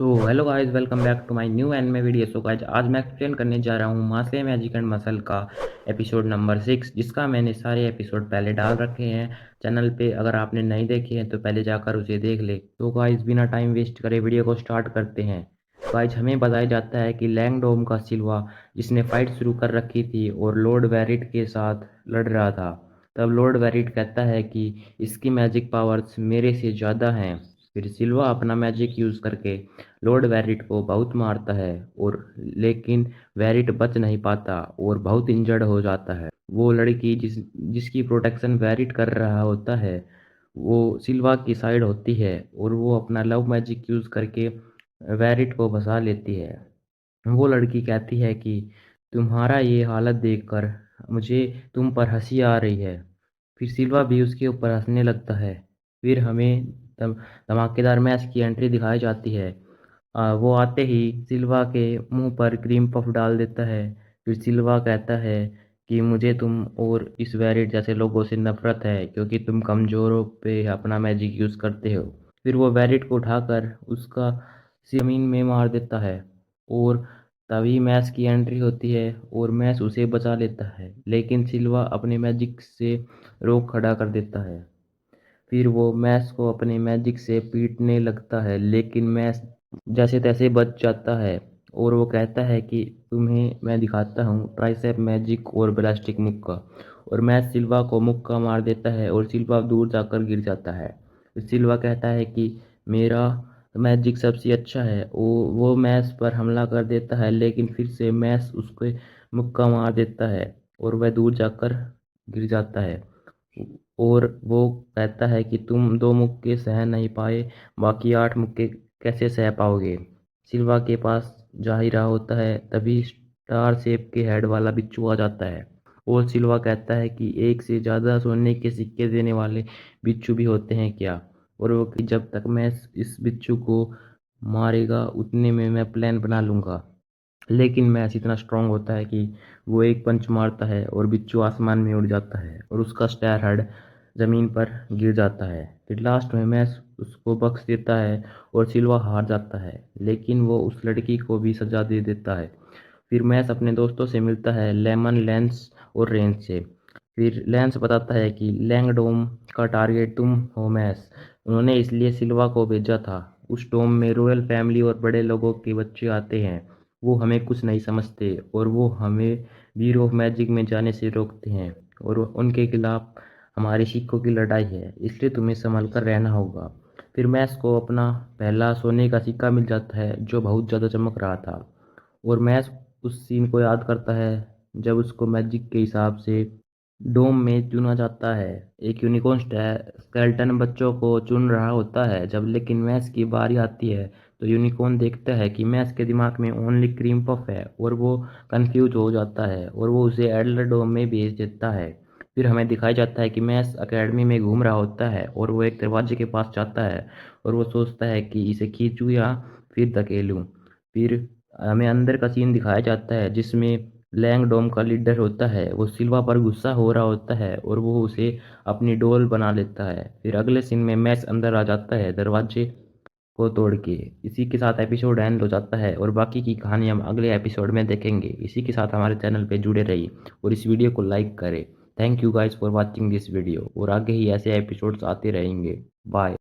तो hello guys, welcome back to my new anime video. So guys, आज मैं explain करने जा रहा हूँ मासे मैजिक एंड मसल का एपिसोड नंबर 6, जिसका मैंने सारे एपिसोड पहले डाल रखे हैं चैनल पे। अगर आपने नहीं देखे हैं तो पहले जाकर उसे देख ले। तो गाइस, बिना टाइम वेस्ट करे वीडियो को स्टार्ट करते हैं। गाइस, हमें बताया जाता है कि लैंगडोम का सिल्वा, जिसने फाइट शुरू कर रखी थी और लॉर्ड वेरिट के साथ लड़ रहा था, तब लॉर्ड वेरिट कहता है कि इसकी मैजिक पावर्स मेरे से ज़्यादा हैं। फिर सिल्वा अपना मैजिक यूज़ करके लॉर्ड वेरिट को बहुत मारता है, और लेकिन वेरिट बच नहीं पाता और बहुत इंजर्ड हो जाता है। वो लड़की जिसकी प्रोटेक्शन वेरिट कर रहा होता है, वो सिल्वा की साइड होती है, और वो अपना लव मैजिक यूज़ करके वेरिट को फंसा लेती है। वो लड़की कहती है कि तुम्हारा ये हालत देखकर मुझे तुम पर हंसी आ रही है। फिर सिल्वा भी उसके ऊपर हंसने लगता है। फिर हमें धमाकेदार मैच की एंट्री दिखाई जाती है। वो आते ही सिल्वा के मुंह पर क्रीम पफ डाल देता है। फिर सिल्वा कहता है कि मुझे तुम और इस वेरिट जैसे लोगों से नफरत है, क्योंकि तुम कमज़ोरों पे अपना मैजिक यूज़ करते हो। फिर वो वेरिट को उठाकर उसका ज़मीन में मार देता है, और तभी मैस की एंट्री होती है और मैस उसे बचा लेता है, लेकिन सिल्वा अपने मैजिक से रोक खड़ा कर देता है। फिर वो मैस को अपने मैजिक से पीटने लगता है, लेकिन मैस जैसे तैसे बच जाता है, और वो कहता है कि तुम्हें मैं दिखाता हूँ ट्राइसेप मैजिक और ब्लास्टिक मुक्का। और मैस सिल्वा को मुक्का मार देता है और सिल्वा दूर जाकर गिर जाता है। फिर सिल्वा कहता है कि मेरा मैजिक सबसे अच्छा है। वो मैस पर हमला कर देता है, लेकिन फिर से मैस उसको मुक्का मार देता है और वह दूर जाकर गिर जाता है। और वो कहता है कि तुम 2 मुक्के सह नहीं पाए, बाकी 8 मुक्के कैसे सह पाओगे। सिल्वा के पास जा ही रहा होता है, तभी स्टार शेप के हेड वाला बिच्छू आ जाता है। और सिल्वा कहता है कि एक से ज़्यादा सोने के सिक्के देने वाले बिच्छू भी होते हैं क्या। और वो कि जब तक मैं इस बिच्छू को मारेगा उतने में मैं प्लान बना लूँगा। लेकिन मैच इतना स्ट्रांग होता है कि वो एक पंच मारता है और बिच्छू आसमान में उड़ जाता है और उसका स्टार हेड ज़मीन पर गिर जाता है। फिर लास्ट में मैच उसको बख्श देता है और सिल्वा हार जाता है, लेकिन वो उस लड़की को भी सजा दे देता है। फिर मैच अपने दोस्तों से मिलता है, लेमन, लेंस और रेंज से। फिर लेंस बताता है कि लैंगडोम का टारगेट तुम हो मैस। उन्होंने इसलिए सिल्वा को भेजा था। उस डोम में रॉयल फैमिली और बड़े लोगों के बच्चे आते हैं। वो हमें कुछ नहीं समझते और वो हमें ब्यूरो ऑफ मैजिक में जाने से रोकते हैं, और उनके खिलाफ हमारे सिक्कों की लड़ाई है, इसलिए तुम्हें संभल कर रहना होगा। फिर मैस को अपना पहला सोने का सिक्का मिल जाता है, जो बहुत ज़्यादा चमक रहा था। और मैस उस सीन को याद करता है जब उसको मैजिक के हिसाब से डोम में चुना जाता है। एक यूनिकॉर्न स्केलेटन बच्चों को चुन रहा होता है। जब लेकिन मैस की बारी आती है तो यूनिकॉर्न देखता है कि मैस के दिमाग में ओनली क्रीम पफ है, और वो कंफ्यूज हो जाता है और वो उसे एडलर डोम में भेज देता है। फिर हमें दिखाया जाता है कि मैस एकेडमी में घूम रहा होता है और वो एक दरवाजे के पास जाता है, और वो सोचता है कि इसे खींचूं या फिर धकेलूं। फिर हमें अंदर का सीन दिखाया जाता है जिसमें लैंगडोम का लीडर होता है, वो सिल्वा पर गुस्सा हो रहा होता है और वो उसे अपनी डोल बना लेता है। फिर अगले सीन में मैक्स अंदर आ जाता है दरवाजे को तोड़ के। इसी के साथ एपिसोड एंड हो जाता है और बाकी की कहानी हम अगले एपिसोड में देखेंगे। इसी के साथ हमारे चैनल पे जुड़े रहिए और इस वीडियो को लाइक करें। Thank you guys for watching this video, और आगे ही ऐसे एपिसोड्स आते रहेंगे। बाय।